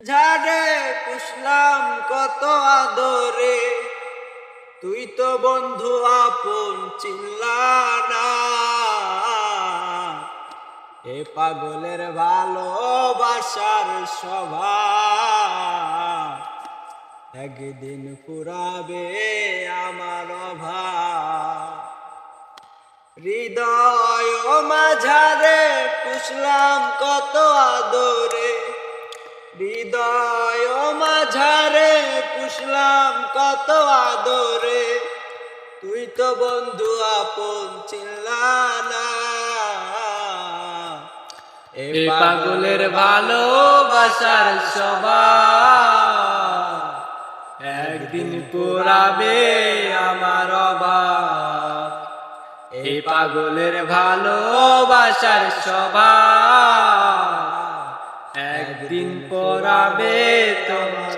ঝাড়ে পুষলাম কত আদরে, তুই তো বন্ধু আপন চিল্লা না। এ পাগলের ভালোবাসার স্বভাব একদিন ফুরাবে আমার অভাব। হৃদয় মাঝারে পুষলাম কত আদরে, হৃদয় মাঝারে পুষলাম কত আদরে, তুই তো বন্ধু আপন চিল্লা না। এ পাগলের ভালোবাসার স্বভাব একদিন পুরাবে আমার অভাব। এ পাগলের ভালোবাসার স্বভাব একদিন পুরাবে তোমার